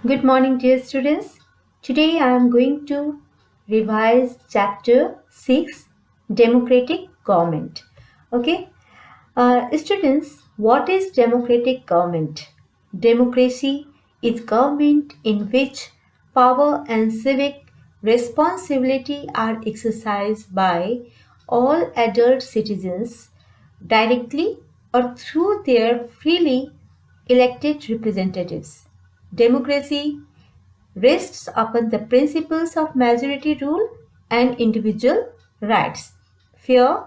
Good morning, dear students. Today I am going to revise chapter 6 Democratic Government. Okay, students, what is democratic government? Democracy is government in which power and civic responsibility are exercised by all adult citizens directly or through their freely elected representatives. Democracy rests upon the principles of majority rule and individual rights. Fair,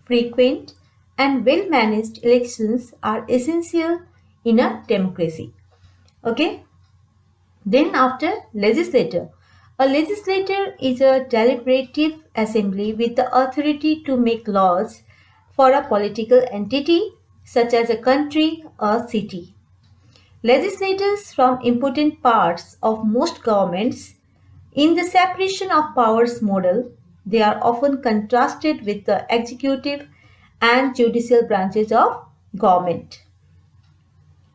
frequent, and well managed elections are essential in a democracy. Okay, then after legislature. A legislature is a deliberative assembly with the authority to make laws for a political entity such as a country or city. Legislators from important parts of most governments in the separation of powers model, they are often contrasted with the executive and judicial branches of government.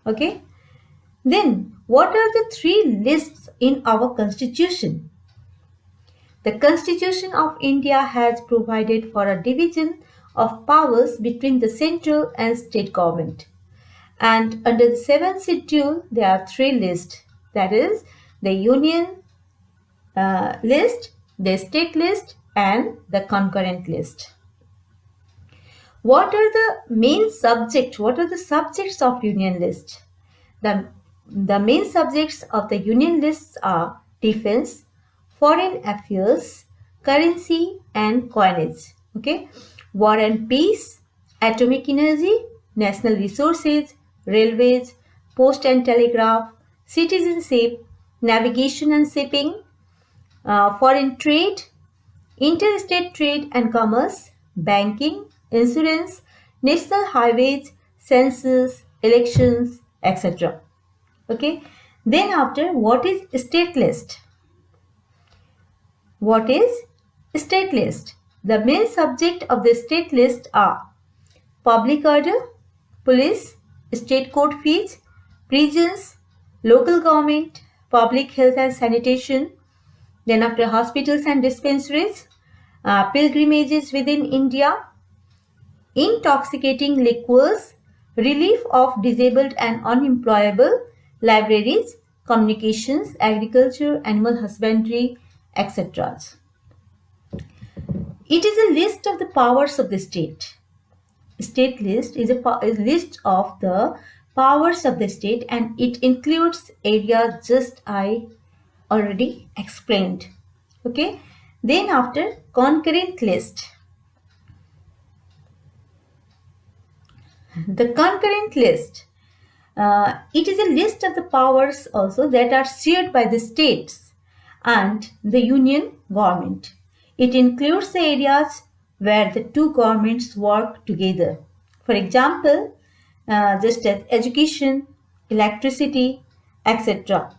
Okay? Then, what are the three lists in our constitution? The Constitution of India has provided for a division of powers between the central and state government. And under the seventh schedule, there are three lists, that is, the union list, the state list, and the concurrent list. What are the main subjects? What are the subjects of union list? The main subjects of the union lists are defense, foreign affairs, currency, and coinage. Okay, war and peace, atomic energy, national resources, railways, post and telegraph, citizenship, navigation and shipping, foreign trade, interstate trade and commerce, banking, insurance, national highways, census, elections, etc. Okay. Then after, what is state list? What is state list? The main subject of the state list are public order, police, state court fees, prisons, local government, public health and sanitation, then after hospitals and dispensaries, pilgrimages within India, intoxicating liquors, relief of disabled and unemployable, libraries, communications, agriculture, animal husbandry, etc. It is a list of the powers of the state. State list is a list of the powers of the state, and it includes areas just I already explained. Okay. Then after, concurrent list. The concurrent list. It is a list of the powers also that are shared by the states and the union government. It includes the areas where the two governments work together. For example, just as education, electricity, etc.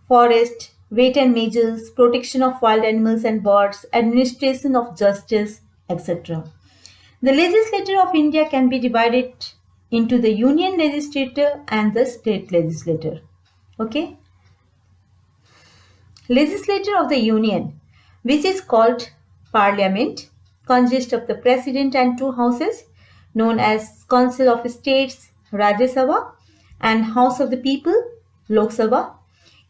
Forest, weight and measures, protection of wild animals and birds, administration of justice, etc. The legislature of India can be divided into the union legislature and the state legislature. Okay. Legislature of the union, which is called parliament, consists of the president and two houses known as Council of States, Rajya Sabha, and House of the People, Lok Sabha.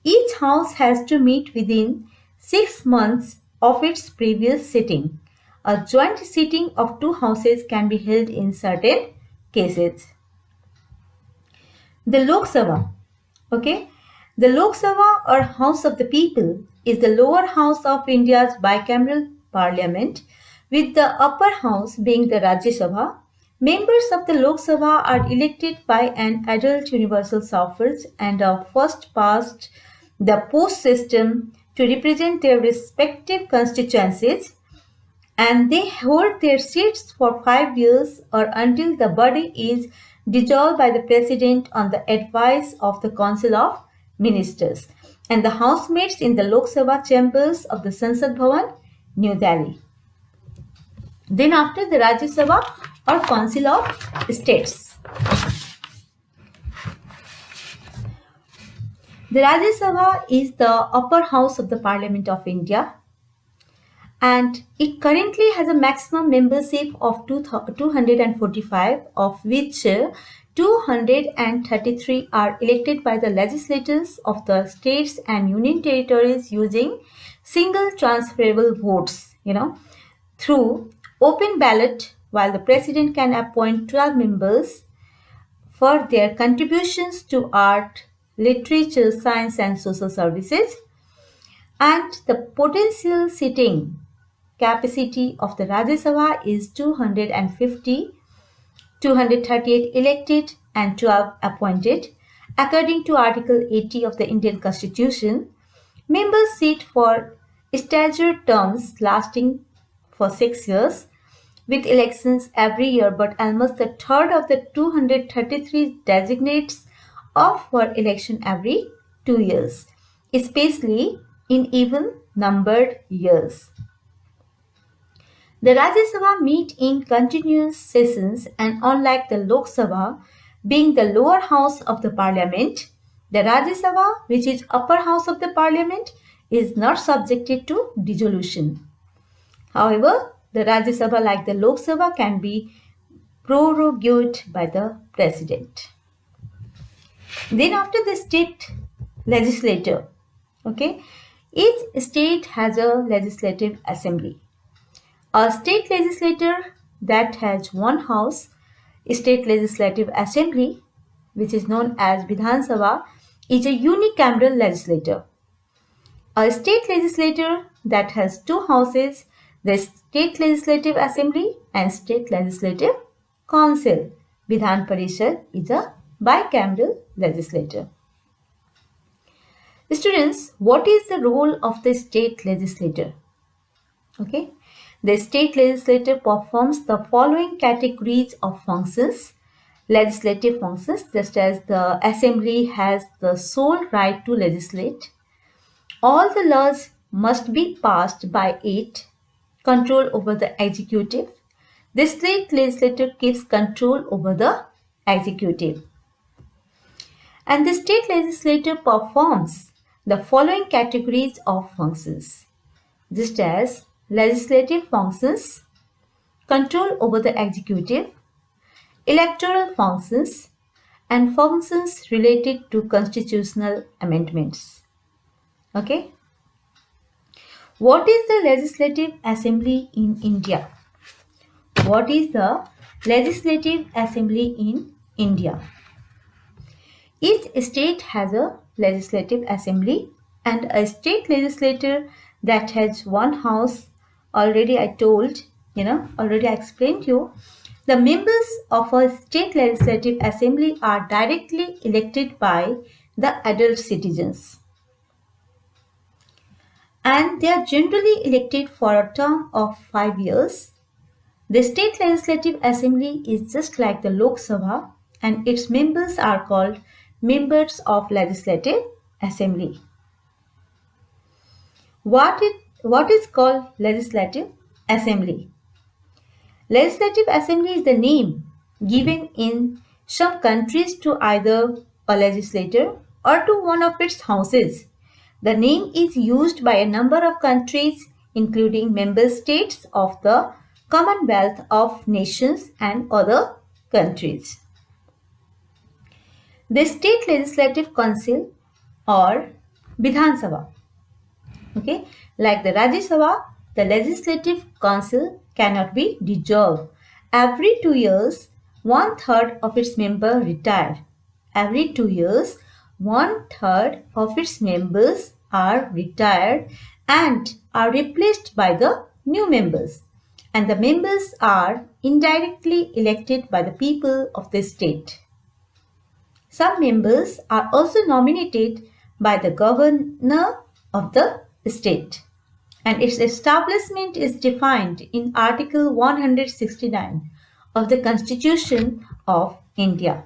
Each house has to meet within 6 months of its previous sitting. A joint sitting of two houses can be held in certain cases. The Lok Sabha. Okay. The Lok Sabha or House of the People is the lower house of India's bicameral parliament, with the upper house being the Rajya Sabha. Members of the Lok Sabha are elected by an adult universal suffrage and are first past the post system to represent their respective constituencies, and they hold their seats for 5 years or until the body is dissolved by the president on the advice of the Council of Ministers, and the housemates in the Lok Sabha chambers of the Sansad Bhavan, New Delhi. Then after, the Rajya Sabha or Council of States. The Rajya Sabha is the upper house of the Parliament of India, and it currently has a maximum membership of 245, of which 233 are elected by the legislators of the states and union territories using single transferable votes, through open ballot, while the president can appoint 12 members for their contributions to art, literature, science, and social services. And the potential sitting capacity of the Rajya Sabha is 250, 238 elected and 12 appointed. According to Article 80 of the Indian Constitution, members sit for staggered terms lasting for 6 years, with elections every year, but almost a third of the 233 designates off for election every 2 years, especially in even numbered years. The Rajya Sabha meet in continuous sessions, and unlike the Lok Sabha, being the lower house of the parliament, the Rajya Sabha, which is upper house of the parliament, is not subjected to dissolution. However, the Rajya Sabha, like the Lok Sabha, can be prorogued by the president. Then after the state legislature, each state has a legislative assembly. A state legislature that has one house, state legislative assembly, which is known as Vidhan Sabha, is a unicameral legislature. A state legislature that has two houses, the State Legislative Assembly and State Legislative Council, Vidhan Parishad, is a bicameral legislature. Students, what is the role of the state legislature? The state legislature performs the following categories of functions. Legislative functions, just as the assembly has the sole right to legislate. All the laws must be passed by it. Control over the executive. The state legislature keeps control over the executive. And the state legislature performs the following categories of functions, just as legislative functions, control over the executive, electoral functions, and functions related to constitutional amendments. What is the Legislative Assembly in India? What is the Legislative Assembly in India? Each state has a Legislative Assembly and a state legislature that has one house. Already I told, already I explained you. The members of a state legislative assembly are directly elected by the adult citizens, and they are generally elected for a term of 5 years. The state legislative assembly is just like the Lok Sabha, and its members are called members of legislative assembly. What is called legislative assembly? Legislative assembly is the name given in some countries to either a legislature or to one of its houses. The name is used by a number of countries, including member states of the Commonwealth of Nations and other countries. The State Legislative Council or Vidhan Sabha. Like the Rajya Sabha, the Legislative Council cannot be dissolved. Every 2 years, 1/3 of its members retire. Every 2 years, 1/3 of its members are retired and are replaced by the new members. And the members are indirectly elected by the people of the state. Some members are also nominated by the governor of the state, and its establishment is defined in Article 169 of the Constitution of India.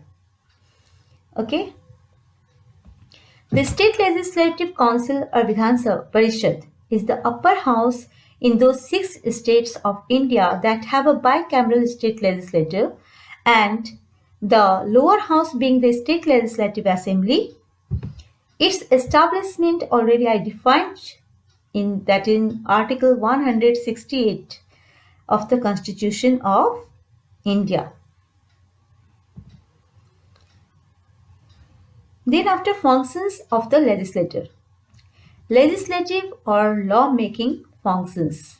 The State Legislative Council or Vidhan Parishad is the upper house in those 6 states of India that have a bicameral state legislature, and the lower house being the State Legislative Assembly. Its establishment already I defined in Article 168 of the Constitution of India. Then after functions of the legislature. Legislative or law-making functions.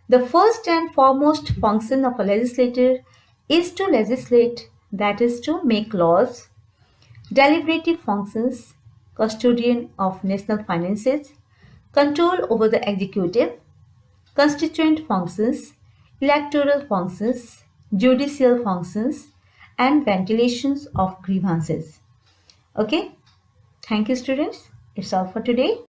The first and foremost function of a legislator is to legislate, that is to make laws. Deliberative functions, custodian of national finances, control over the executive, constituent functions, electoral functions, judicial functions, and ventilations of grievances. Okay, thank you students. It's all for today.